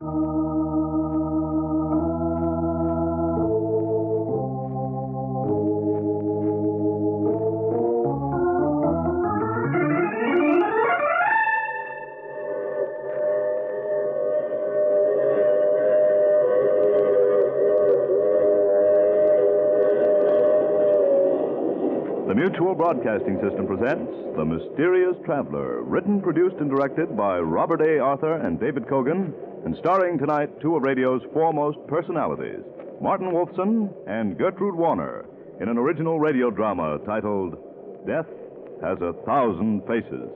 The Mutual Broadcasting System presents The Mysterious Traveler, written, produced, and directed by Robert A. Arthur and David Cogan, and starring tonight two of radio's foremost personalities, Martin Wolfson and Gertrude Warner, in an original radio drama titled Death Has 1,000 Faces.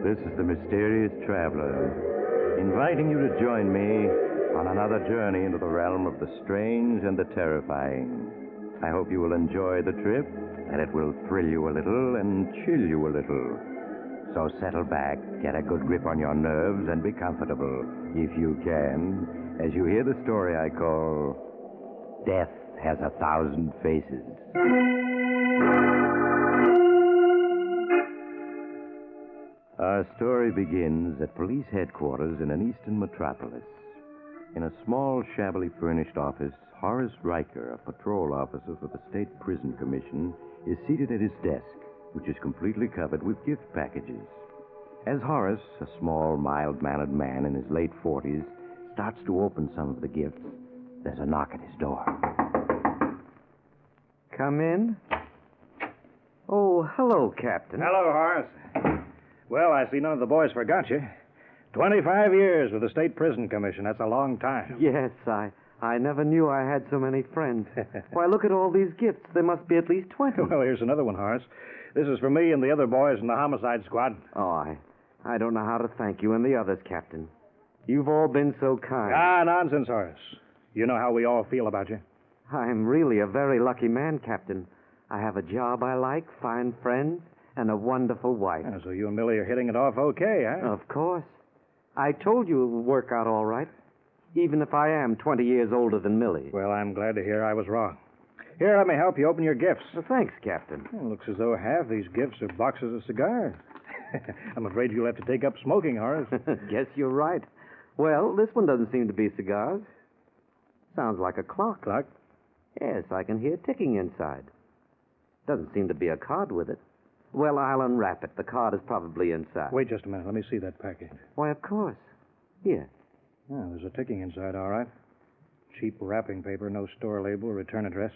This is the Mysterious Traveler, inviting you to join me on another journey into the realm of the strange and the terrifying. I hope you will enjoy the trip, and it will thrill you a little and chill you a little. So settle back, get a good grip on your nerves, and be comfortable, if you can, as you hear the story I call Death Has 1,000 Faces. Our story begins at police headquarters in an eastern metropolis. In a small, shabbily furnished office, Horace Riker, a patrol officer for the State Prison Commission, is seated at his desk, which is completely covered with gift packages. As Horace, a small, mild-mannered man in his late 40s, starts to open some of the gifts, there's a knock at his door. Come in. Oh, hello, Captain. Hello, Horace. Well, I see none of the boys forgot you. 25 years with the State Prison Commission. That's a long time. Yes, I never knew I had so many friends. Why, look at all these gifts. There must be at least 20. Well, here's another one, Horace. This is for me and the other boys in the homicide squad. Oh, I don't know how to thank you and the others, Captain. You've all been so kind. Ah, nonsense, Horace. You know how we all feel about you. I'm really a very lucky man, Captain. I have a job I like, fine friends, and a wonderful wife. So you and Millie are hitting it off okay, huh? Of course. I told you it would work out all right, even if I am 20 years older than Millie. Well, I'm glad to hear I was wrong. Here, let me help you open your gifts. Well, thanks, Captain. Well, looks as though half these gifts are boxes of cigars. I'm afraid you'll have to take up smoking, Horace. Guess you're right. Well, this one doesn't seem to be cigars. Sounds like a clock. Clock? Yes, I can hear ticking inside. Doesn't seem to be a card with it. Well, I'll unwrap it. The card is probably inside. Wait just a minute. Let me see that packet. Why, of course. Here. Oh, there's a ticking inside, all right. Cheap wrapping paper, no store label, return address.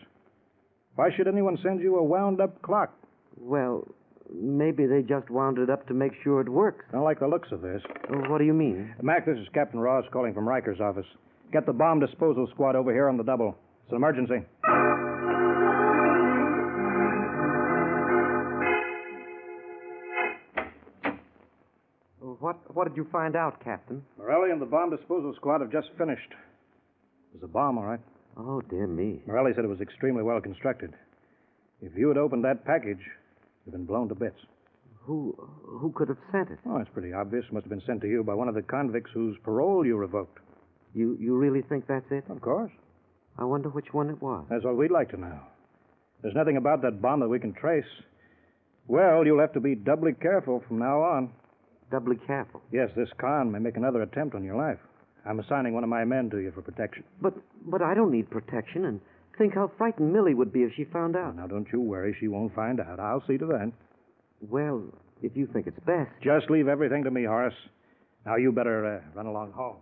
Why should anyone send you a wound-up clock? Well, maybe they just wound it up to make sure it works. I don't like the looks of this. What do you mean? Mac, this is Captain Ross calling from Riker's office. Get the bomb disposal squad over here on the double. It's an emergency. What did you find out, Captain? Morelli and the bomb disposal squad have just finished. It was a bomb, all right. Oh, dear me. Morelli said it was extremely well constructed. If you had opened that package, you'd been blown to bits. Who could have sent it? Oh, it's pretty obvious. It must have been sent to you by one of the convicts whose parole you revoked. You really think that's it? Of course. I wonder which one it was. That's what we'd like to know. There's nothing about that bomb that we can trace. Well, you'll have to be doubly careful from now on. Doubly careful. Yes, this con may make another attempt on your life. I'm assigning one of my men to you for protection. But I don't need protection, and think how frightened Millie would be if she found out. Now, don't you worry. She won't find out. I'll see to that. Well, if you think it's best. Just leave everything to me, Horace. Now, you better run along home.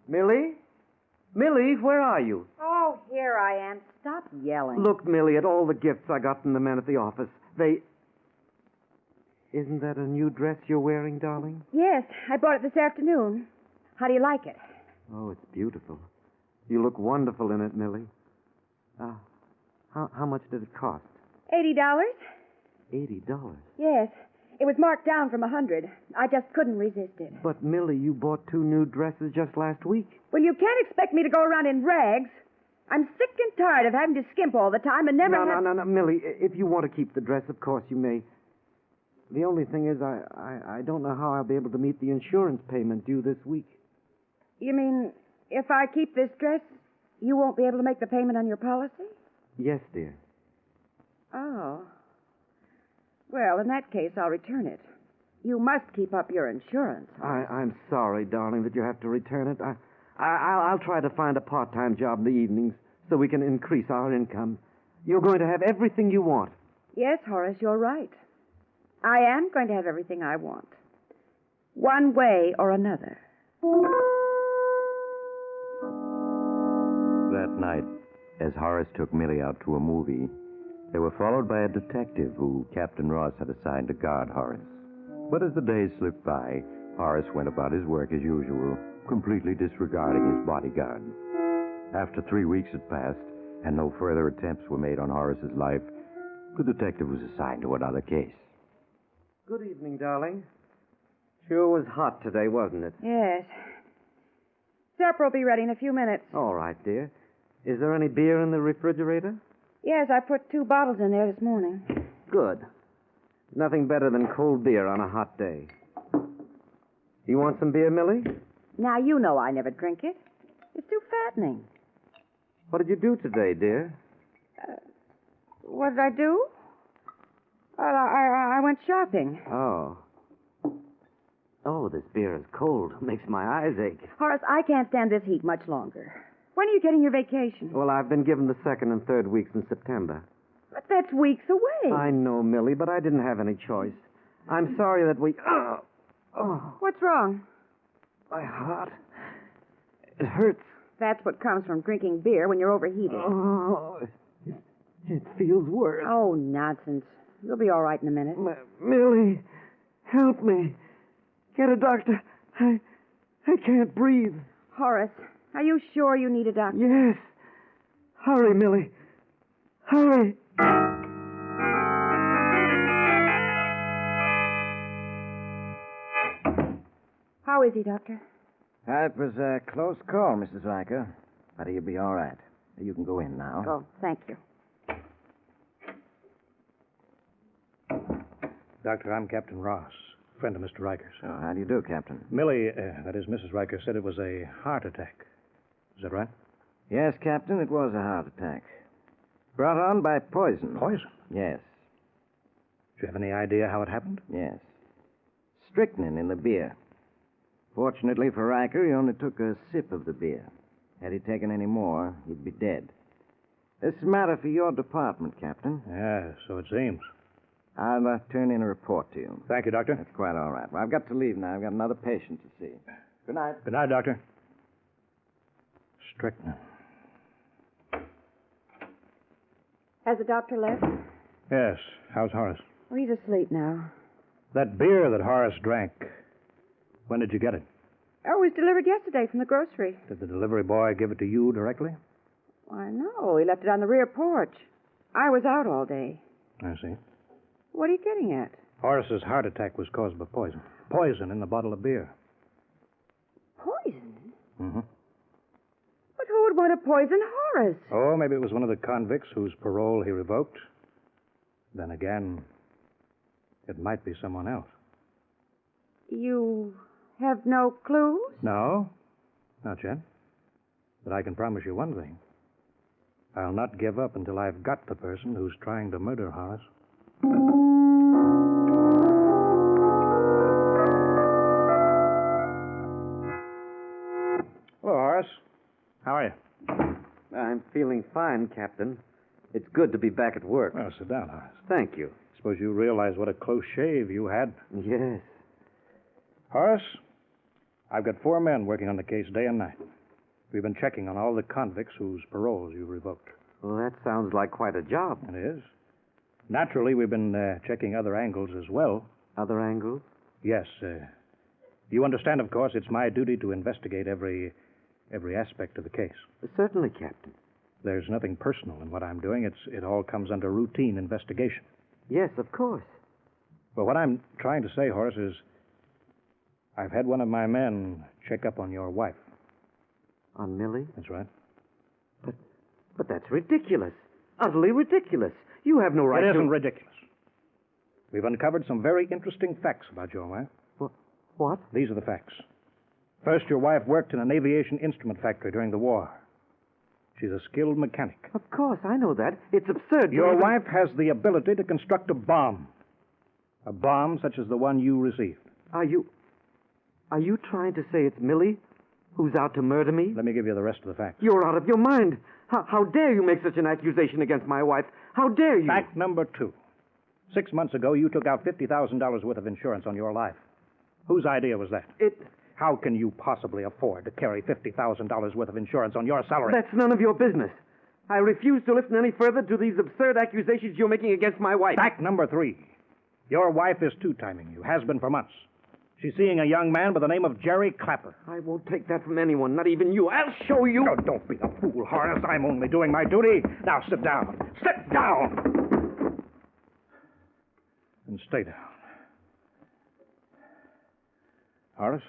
Millie? Millie, where are you? Oh, here I am. Stop yelling. Look, Millie, at all the gifts I got from the men at the office. Isn't that a new dress you're wearing, darling? Yes, I bought it this afternoon. How do you like it? Oh, it's beautiful. You look wonderful in it, Millie. How much did it cost? $80. $80? Yes. It was marked down from 100. I just couldn't resist it. But, Millie, you bought 2 new dresses just last week. Well, you can't expect me to go around in rags. I'm sick and tired of having to skimp all the time and never... No, Millie, if you want to keep the dress, of course you may. The only thing is I don't know how I'll be able to meet the insurance payment due this week. You mean if I keep this dress, You won't be able to make the payment on your policy? Yes, dear. Oh. Well, in that case, I'll return it. You must keep up your insurance. I'm sorry, darling, that you have to return it. I'll try to find a part-time job in the evenings so we can increase our income. You're going to have everything you want. Yes, Horace, you're right. I am going to have everything I want. One way or another. That night, as Horace took Millie out to a movie, they were followed by a detective who Captain Ross had assigned to guard Horace. But as the days slipped by, Horace went about his work as usual, completely disregarding his bodyguard. After 3 weeks had passed, and no further attempts were made on Horace's life, the detective was assigned to another case. Good evening, darling. Sure was hot today, wasn't it? Yes. Supper will be ready in a few minutes. All right, dear. Is there any beer in the refrigerator? Yes, I put 2 bottles in there this morning. Good. Nothing better than cold beer on a hot day. You want some beer, Millie? Now, you know I never drink it. It's too fattening. What did you do today, dear? What did I do? Well, I went shopping. Oh. Oh, this beer is cold. Makes my eyes ache. Horace, I can't stand this heat much longer. When are you getting your vacation? Well, I've been given the second and third weeks in September. But that's weeks away. I know, Millie, but I didn't have any choice. I'm sorry that we... Oh, What's wrong? my heart. It hurts. That's what comes from drinking beer when you're overheated. Oh, it feels worse. Oh, nonsense. You'll be all right in a minute. Millie, help me. Get a doctor. I can't breathe. Horace, are you sure you need a doctor? Yes. Hurry, Millie. Hurry. How is he, Doctor? That was a close call, Mrs. Riker. But he'll be all right. You can go in now. Oh, thank you. Doctor, I'm Captain Ross, friend of Mr. Riker's. Oh, how do you do, Captain? Millie, that is Mrs. Riker, said it was a heart attack. Is that right? Yes, Captain, it was a heart attack. Brought on by poison. Poison? Yes, Do you have any idea how it happened? yes. Strychnine in the beer. Fortunately for Riker, he only took a sip of the beer. Had he taken any more, he'd be dead. This is a matter for your department, Captain. Yeah, so it seems. I'll turn in a report to you. Thank you, Doctor. That's quite all right. Well, I've got to leave now. I've got another patient to see. Good night. Good night, Doctor. Strychnine. Has the doctor left? Yes. How's Horace? Oh, he's asleep now. That beer that Horace drank, when did you get it? Oh, it was delivered yesterday from the grocery. Did the delivery boy give it to you directly? Why, no. He left it on the rear porch. I was out all day. I see. What are you getting at? Horace's heart attack was caused by poison. Poison in the bottle of beer. Poison? Mm-hmm. But who would want to poison Horace? Oh, maybe it was one of the convicts whose parole he revoked. Then again, it might be someone else. You have no clues? No, not yet. But I can promise you one thing. I'll not give up until I've got the person who's trying to murder Horace. Hello, Horace. How are you? I'm feeling fine, Captain. It's good to be back at work. Well, sit down, Horace. Thank you. Suppose you realize what a close shave you had. Yes. Horace, I've got 4 men working on the case day and night. We've been checking on all the convicts whose paroles you revoked. Well, that sounds like quite a job. It is. Naturally, we've been checking other angles as well. Other angles? Yes. You understand, of course, it's my duty to investigate every aspect of the case. Certainly, Captain. There's nothing personal in what I'm doing. It all comes under routine investigation. Yes, of course. But what I'm trying to say, Horace, is I've had one of my men check up on your wife. On Millie? That's right. But that's ridiculous. Utterly ridiculous. You have no right It to... isn't ridiculous. We've uncovered some very interesting facts about your wife. What? These are the facts. First, your wife worked in an aviation instrument factory during the war. She's a skilled mechanic. Of course, I know that. It's absurd. Your wife has the ability to construct a bomb. A bomb such as the one you received. Are you trying to say it's Millie who's out to murder me? Let me give you the rest of the facts. You're out of your mind. How dare you make such an accusation against my wife? How dare you? Fact number 2. 6 months ago, you took out $50,000 worth of insurance on your life. Whose idea was that? How can you possibly afford to carry $50,000 worth of insurance on your salary? That's none of your business. I refuse to listen any further to these absurd accusations you're making against my wife. Fact number 3. Your wife is two-timing you, has been for months. She's seeing a young man by the name of Jerry Clapper. I won't take that from anyone, not even you. I'll show you. No, don't be a fool, Horace. I'm only doing my duty. Now sit down. Sit down! And stay down. Horace,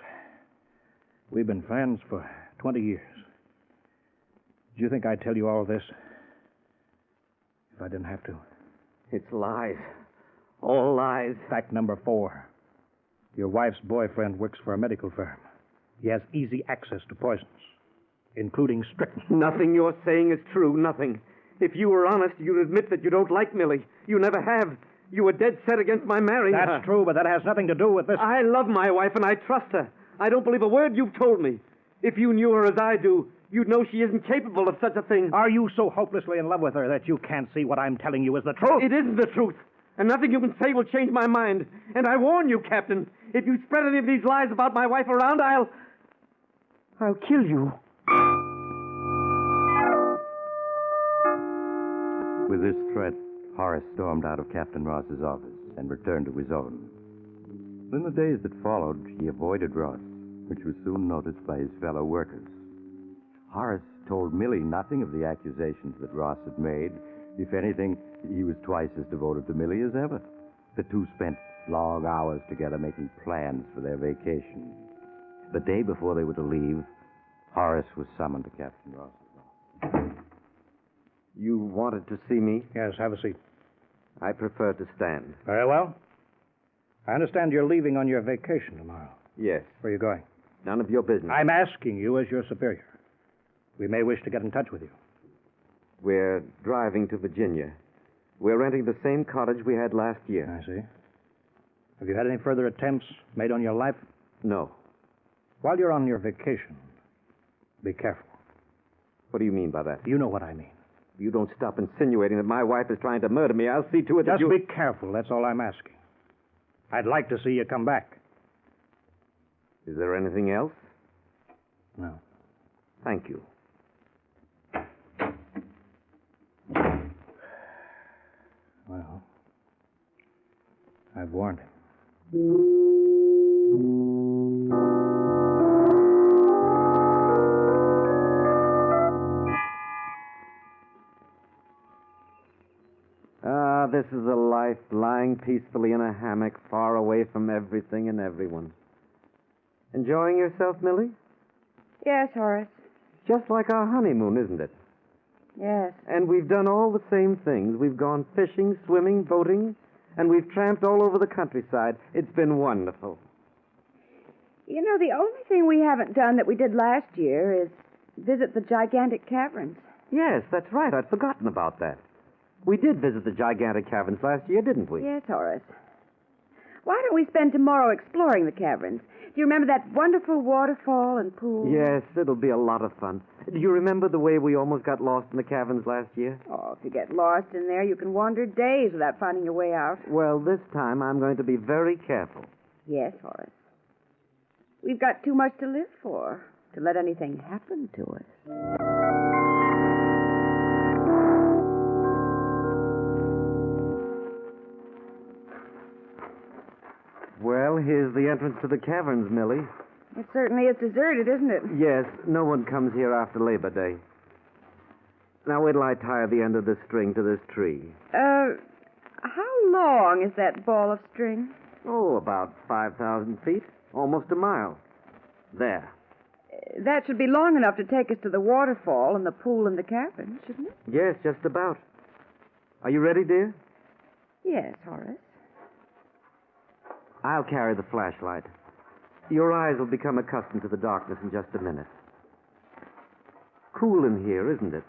we've been friends for 20 years. Do you think I'd tell you all this if I didn't have to? It's lies. All lies. Fact number 4. Your wife's boyfriend works for a medical firm. He has easy access to poisons, including strychnine. Nothing you're saying is true. Nothing. If you were honest, you'd admit that you don't like Millie. You never have. You were dead set against my marrying her. That's true, but that has nothing to do with this. I love my wife, and I trust her. I don't believe a word you've told me. If you knew her as I do, you'd know she isn't capable of such a thing. Are you so hopelessly in love with her that you can't see what I'm telling you is the truth? It isn't the truth. And nothing you can say will change my mind. And I warn you, Captain, if you spread any of these lies about my wife around, I'll kill you. With this threat, Horace stormed out of Captain Ross's office and returned to his own. In the days that followed, he avoided Ross, which was soon noticed by his fellow workers. Horace told Millie nothing of the accusations that Ross had made. If anything, he was twice as devoted to Millie as ever. The two spent long hours together making plans for their vacation. The day before they were to leave, Horace was summoned to Captain Ross's office. You wanted to see me? Yes, have a seat. I prefer to stand. Very well. I understand you're leaving on your vacation tomorrow. Yes. Where are you going? None of your business. I'm asking you as your superior. We may wish to get in touch with you. We're driving to Virginia. We're renting the same cottage we had last year. I see. Have you had any further attempts made on your life? No. While you're on your vacation, be careful. What do you mean by that? You know what I mean. If you don't stop insinuating that my wife is trying to murder me, I'll see to it that Just be careful, that's all I'm asking. I'd like to see you come back. Is there anything else? No. Thank you. Well, I've warned him. This is a life lying peacefully in a hammock far away from everything and everyone. Enjoying yourself, Millie? Yes, Horace. Just like our honeymoon, isn't it? Yes. And we've done all the same things. We've gone fishing, swimming, boating, and we've tramped all over the countryside. It's been wonderful. You know, the only thing we haven't done that we did last year is visit the gigantic caverns. Yes, that's right. I'd forgotten about that. We did visit the gigantic caverns last year, didn't we? Yes, Horace. Why don't we spend tomorrow exploring the caverns? Do you remember that wonderful waterfall and pool? Yes, it'll be a lot of fun. Do you remember the way we almost got lost in the caverns last year? Oh, if you get lost in there, you can wander days without finding your way out. Well, this time I'm going to be very careful. Yes, Horace. We've got too much to live for to let anything happen to us. Well, here's the entrance to the caverns, Millie. It certainly is deserted, isn't it? Yes, no one comes here after Labor Day. Now, wait till I tie the end of this string to this tree. How long is that ball of string? Oh, about 5,000 feet. Almost a mile. There. That should be long enough to take us to the waterfall and the pool and the caverns, shouldn't it? Yes, just about. Are you ready, dear? Yes, Horace. I'll carry the flashlight. Your eyes will become accustomed to the darkness in just a minute. Cool in here, isn't it?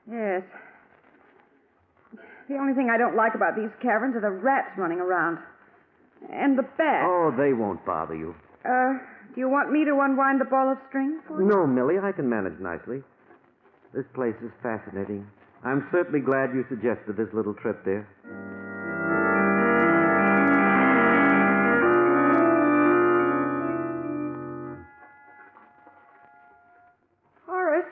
Yes. The only thing I don't like about these caverns are the rats running around. And the bats. Oh, they won't bother you. Do you want me to unwind the ball of string for you? No, Millie, I can manage nicely. This place is fascinating. I'm certainly glad you suggested this little trip there. Horace,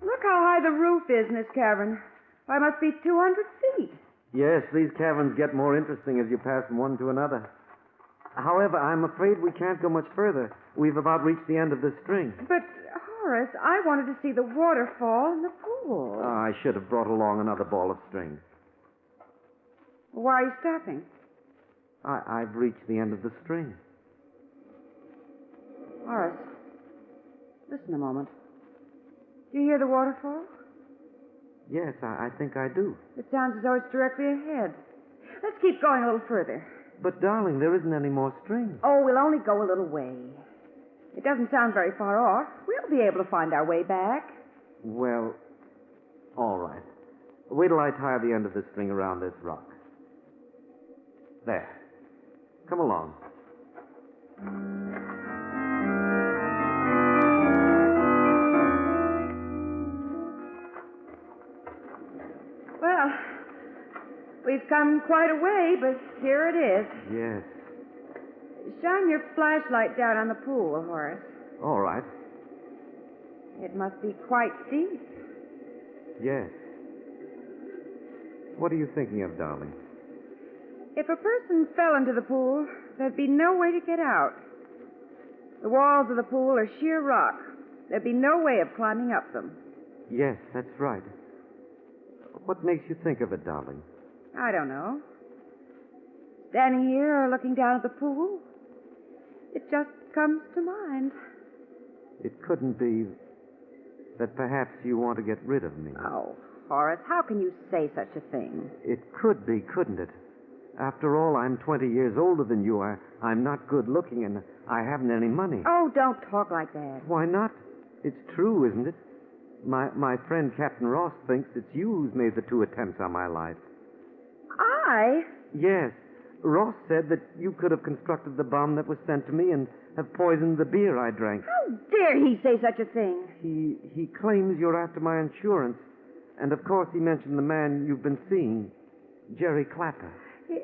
look how high the roof is in this cavern. Why, it must be 200 feet. Yes, these caverns get more interesting as you pass from one to another. However, I'm afraid we can't go much further. We've about reached the end of the string. But, Horace, I wanted to see the waterfall and the pool. I should have brought along another ball of string. Why are you stopping? I've reached the end of the string. Horace, listen a moment. Do you hear the waterfall? Yes, I think I do. It sounds as though it's directly ahead. Let's keep going a little further. But, darling, there isn't any more string. Oh, we'll only go a little way. It doesn't sound very far off. We'll be able to find our way back. Well, all right. Wait till I tie the end of the string around this rock. There. Come along. Well, we've come quite a way, but here it is. Yes. Shine your flashlight down on the pool, Horace. All right. It must be quite deep. Yes. What are you thinking of, darling? If a person fell into the pool, there'd be no way to get out. The walls of the pool are sheer rock. There'd be no way of climbing up them. Yes, that's right. What makes you think of it, darling? I don't know. Standing here or looking down at the pool, it just comes to mind. It couldn't be that perhaps you want to get rid of me. Oh, Horace, how can you say such a thing? It could be, couldn't it? After all, I'm 20 years older than you. I'm not good looking, and I haven't any money. Oh, don't talk like that. Why not? It's true, isn't it? My friend Captain Ross thinks it's you who's made the 2 attempts on my life. I? Yes. Ross said that you could have constructed the bomb that was sent to me and have poisoned the beer I drank. How dare he say such a thing? He claims you're after my insurance. And, of course, he mentioned the man you've been seeing, Jerry Clapper. He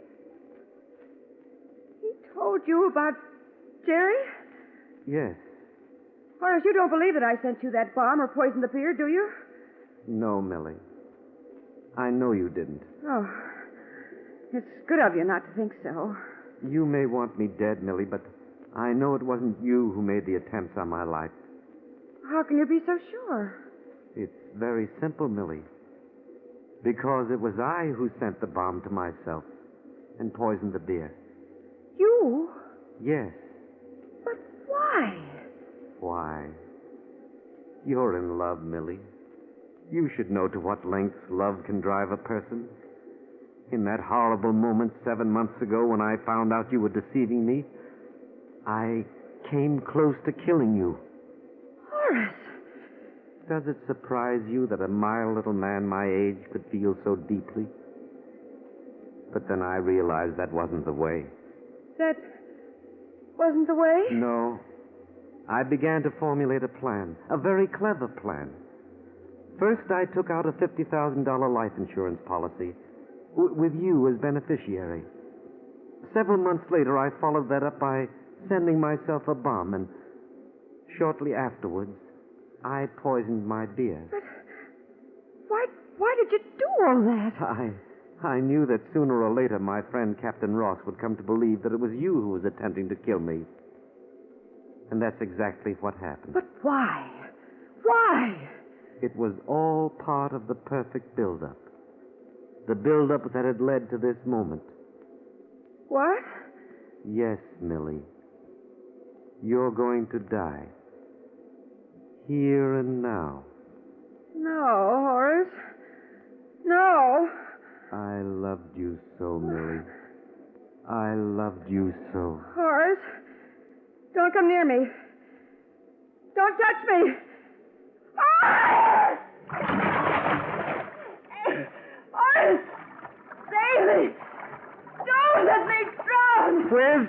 told you about Jerry? Yes. Horace, you don't believe that I sent you that bomb or poisoned the beer, do you? No, Millie. I know you didn't. Oh, it's good of you not to think so. You may want me dead, Millie, but I know it wasn't you who made the attempts on my life. How can you be so sure? It's very simple, Millie. Because it was I who sent the bomb to myself and poisoned the beer. You? Yes. But why? Why? You're in love, Millie. You should know to what lengths love can drive a person. In that horrible moment 7 months ago when I found out you were deceiving me, I came close to killing you. Horace! Does it surprise you that a mild little man my age could feel so deeply? But then I realized that wasn't the way. That wasn't the way? No. I began to formulate a plan, a very clever plan. First, I took out a $50,000 life insurance policy with you as beneficiary. Several months later, I followed that up by sending myself a bomb, and shortly afterwards, I poisoned my beer. But why did you do all that? I knew that sooner or later my friend Captain Ross would come to believe that it was you who was attempting to kill me. And that's exactly what happened. But why? Why? It was all part of the perfect build-up. The build-up that had led to this moment. What? Yes, Millie. You're going to die. Here and now. No, Horace. No. I loved you so, Millie. I loved you so. Horace, don't come near me. Don't touch me. Ah!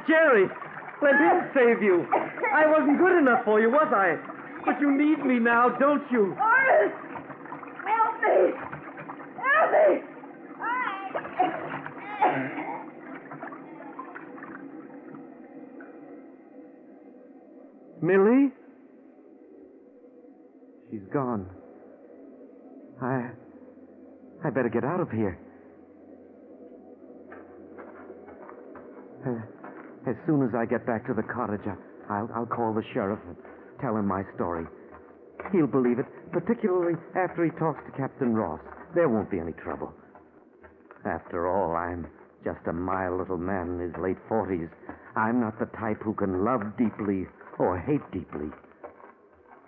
Jerry, let him save you. I wasn't good enough for you, was I? But you need me now, don't you? Horace! Help me! Help me! Millie? She's gone. I better get out of here. As soon as I get back to the cottage, I'll call the sheriff and tell him my story. He'll believe it, particularly after he talks to Captain Ross. There won't be any trouble. After all, I'm just a mild little man in his late 40s. I'm not the type who can love deeply or hate deeply.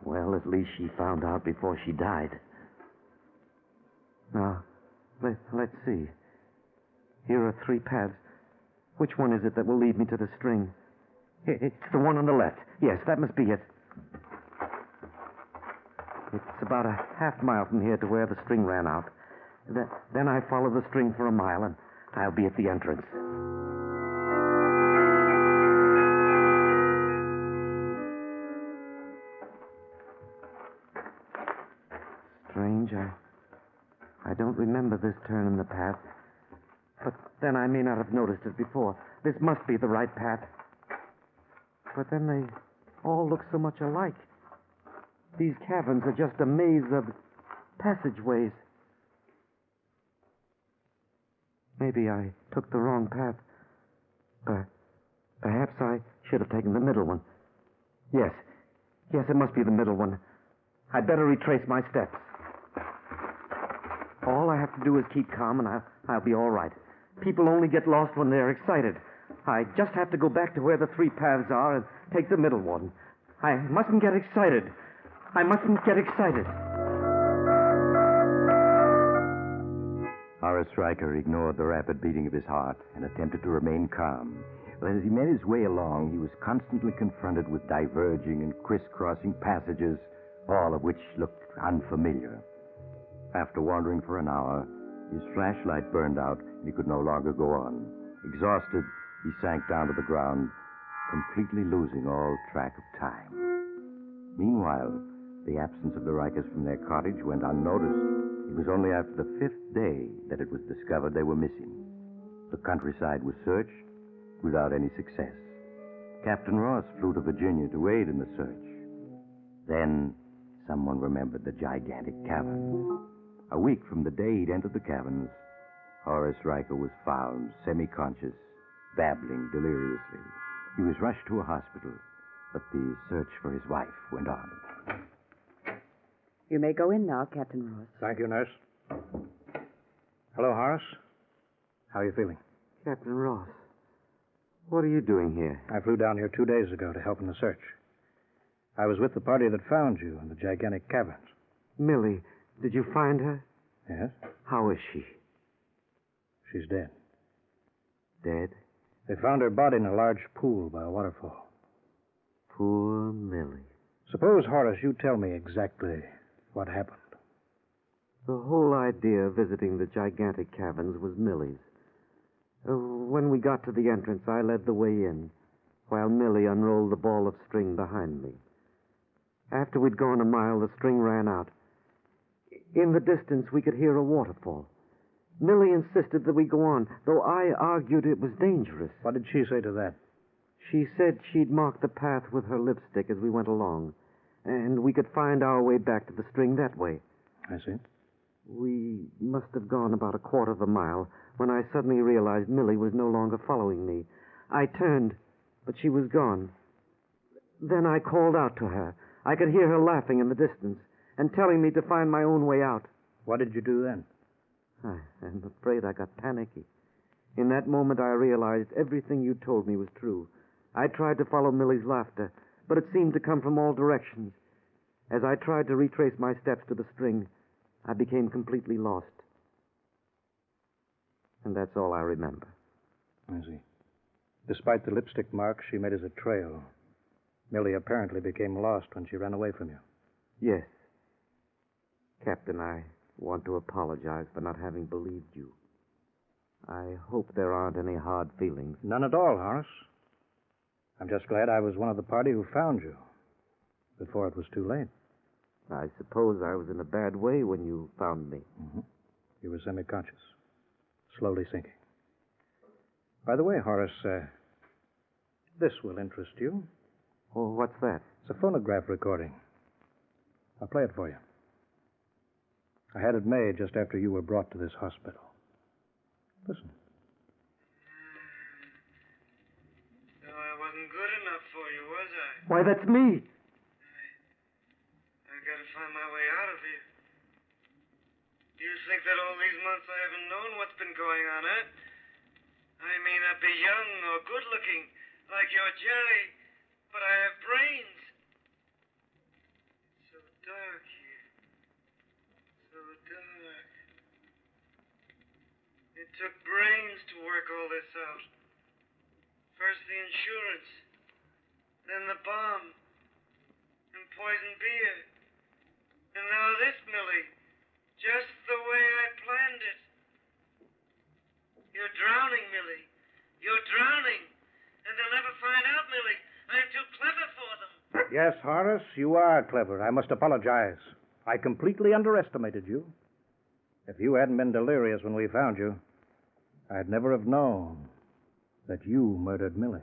Well, at least she found out before she died. Now, let's see. Here are 3 paths. Which one is it that will lead me to the string? It's the one on the left. Yes, that must be it. It's about a half-mile from here to where the string ran out. Then I follow the string for a mile, and I'll be at the entrance. Strange, I don't remember this turn in the path. But then I may not have noticed it before. This must be the right path. But then they all look so much alike. These caverns are just a maze of passageways. Maybe I took the wrong path. But perhaps I should have taken the middle one. Yes, it must be the middle one. I'd better retrace my steps. All I have to do is keep calm, and I'll be all right. People only get lost when they're excited. I just have to go back to where the 3 paths are and take the middle one. I mustn't get excited. I mustn't get excited. Horace Riker ignored the rapid beating of his heart and attempted to remain calm. But as he made his way along, he was constantly confronted with diverging and crisscrossing passages, all of which looked unfamiliar. After wandering for an hour, his flashlight burned out and he could no longer go on. Exhausted, he sank down to the ground, completely losing all track of time. Meanwhile, the absence of the Rikers from their cottage went unnoticed. It was only after the 5th day that it was discovered they were missing. The countryside was searched without any success. Captain Ross flew to Virginia to aid in the search. Then someone remembered the gigantic caverns. A week from the day he'd entered the caverns, Horace Riker was found semi-conscious, babbling deliriously. He was rushed to a hospital, but the search for his wife went on. You may go in now, Captain Ross. Thank you, nurse. Hello, Horace. How are you feeling? Captain Ross, what are you doing here? I flew down here 2 days ago to help in the search. I was with the party that found you in the gigantic caverns. Millie, did you find her? Yes? How is she? She's dead. Dead? They found her body in a large pool by a waterfall. Poor Millie. Suppose, Horace, you tell me exactly what happened. The whole idea of visiting the gigantic caverns was Millie's. When we got to the entrance, I led the way in, while Millie unrolled the ball of string behind me. After we'd gone a mile, the string ran out. In the distance, we could hear a waterfall. Millie insisted that we go on, though I argued it was dangerous. What did she say to that? She said she'd mark the path with her lipstick as we went along, and we could find our way back to the string that way. I see. We must have gone about a quarter of a mile when I suddenly realized Millie was no longer following me. I turned, but she was gone. Then I called out to her. I could hear her laughing in the distance and telling me to find my own way out. What did you do then? I'm afraid I got panicky. In that moment, I realized everything you told me was true. I tried to follow Millie's laughter, but it seemed to come from all directions. As I tried to retrace my steps to the string, I became completely lost. And that's all I remember. I see. Despite the lipstick marks she made as a trail, Millie apparently became lost when she ran away from you. Yes. Captain, I want to apologize for not having believed you. I hope there aren't any hard feelings. None at all, Horace. I'm just glad I was one of the party who found you before it was too late. I suppose I was in a bad way when you found me. Mm-hmm. You were semi-conscious, slowly sinking. By the way, Horace, this will interest you. Oh, what's that? It's a phonograph recording. I'll play it for you. I had it made just after you were brought to this hospital. Listen. No, I wasn't good enough for you, was I? Why, that's me. I gotta find my way out of here. Do you think that all these months I haven't known what's been going on, huh? I may not be young or good-looking like your Jerry, but I have brains. It's so dark here. So dark. It took brains to work all this out. First the insurance, then the bomb, and poison beer. And now this, Millie. Just the way I planned it. You're drowning, Millie. You're drowning. And they'll never find out, Millie. I'm too clever for them. Yes, Horace, you are clever. I must apologize. I completely underestimated you. If you hadn't been delirious when we found you, I'd never have known that you murdered Millie.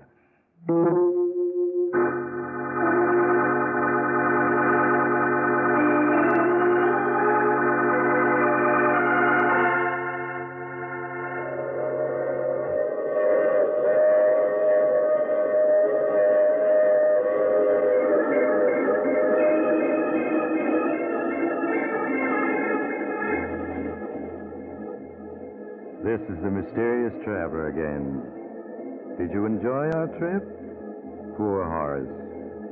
This is the mysterious traveler again. Did you enjoy our trip? Poor Horace.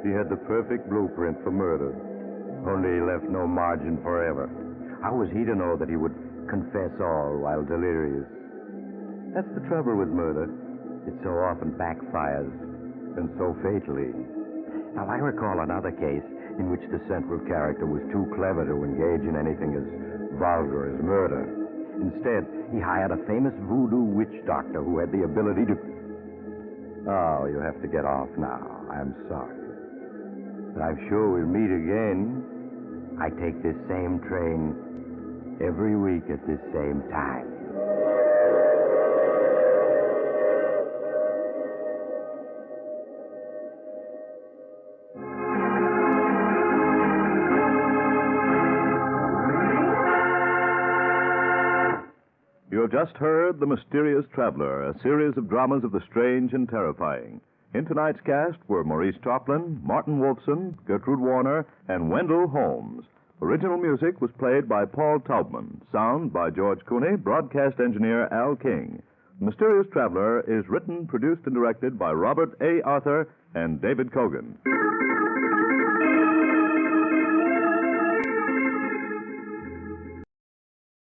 He had the perfect blueprint for murder. Only he left no margin for error. How was he to know that he would confess all while delirious? That's the trouble with murder. It so often backfires, and so fatally. Now, I recall another case in which the central character was too clever to engage in anything as vulgar as murder. Instead, he hired a famous voodoo witch doctor who had the ability to... Oh, you have to get off now. I'm sorry. But I'm sure we'll meet again. I take this same train every week at this same time. You have just heard The Mysterious Traveler, a series of dramas of the strange and terrifying. In tonight's cast were Maurice Tarplin, Martin Wolfson, Gertrude Warner, and Wendell Holmes. Original music was played by Paul Taubman. Sound by George Cooney, broadcast engineer Al King. The Mysterious Traveler is written, produced, and directed by Robert A. Arthur and David Cogan.